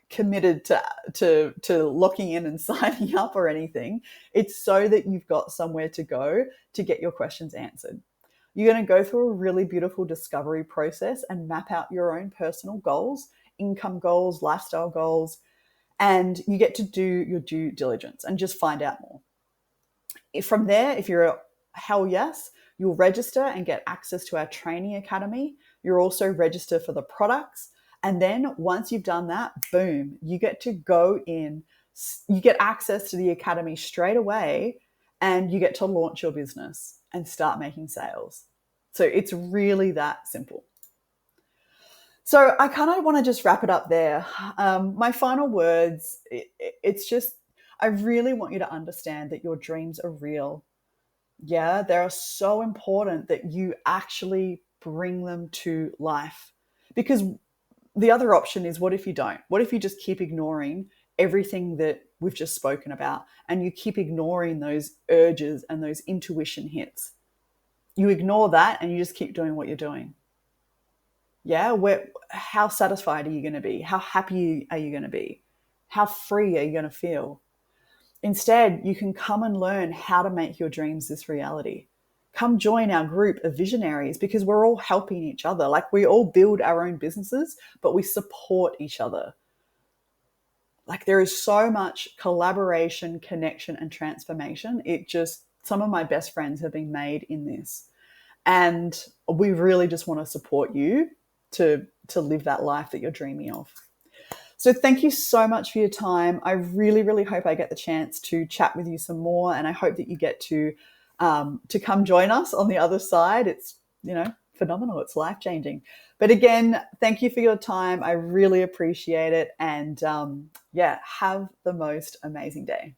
committed to locking in and signing up or anything. It's so that you've got somewhere to go to get your questions answered. You're going to go through a really beautiful discovery process and map out your own personal goals, income goals, lifestyle goals, and you get to do your due diligence and just find out more. From there, if you're a hell yes, you'll register and get access to our training academy. You'll also register for the products. And then once you've done that, boom, you get to go in, you get access to the academy straight away, and you get to launch your business and start making sales. So it's really that simple. So I kind of want to just wrap it up there. My final words, it's just, I really want you to understand that your dreams are real. Yeah, they're so important that you actually bring them to life. Because the other option is, what if you don't? What if you just keep ignoring everything that we've just spoken about, and you keep ignoring those urges and those intuition hits? You ignore that and you just keep doing what you're doing. Yeah, how satisfied are you going to be? How happy are you going to be? How free are you going to feel? Instead, you can come and learn how to make your dreams this reality. Come join our group of visionaries, because we're all helping each other. Like, we all build our own businesses, but we support each other. Like, there is so much collaboration, connection, and transformation. Some of my best friends have been made in this. And we really just want to support you to live that life that you're dreaming of. So thank you so much for your time. I really, really hope I get the chance to chat with you some more, and I hope that you get to come join us on the other side. It's, phenomenal. It's life-changing. But again, thank you for your time. I really appreciate it. And have the most amazing day.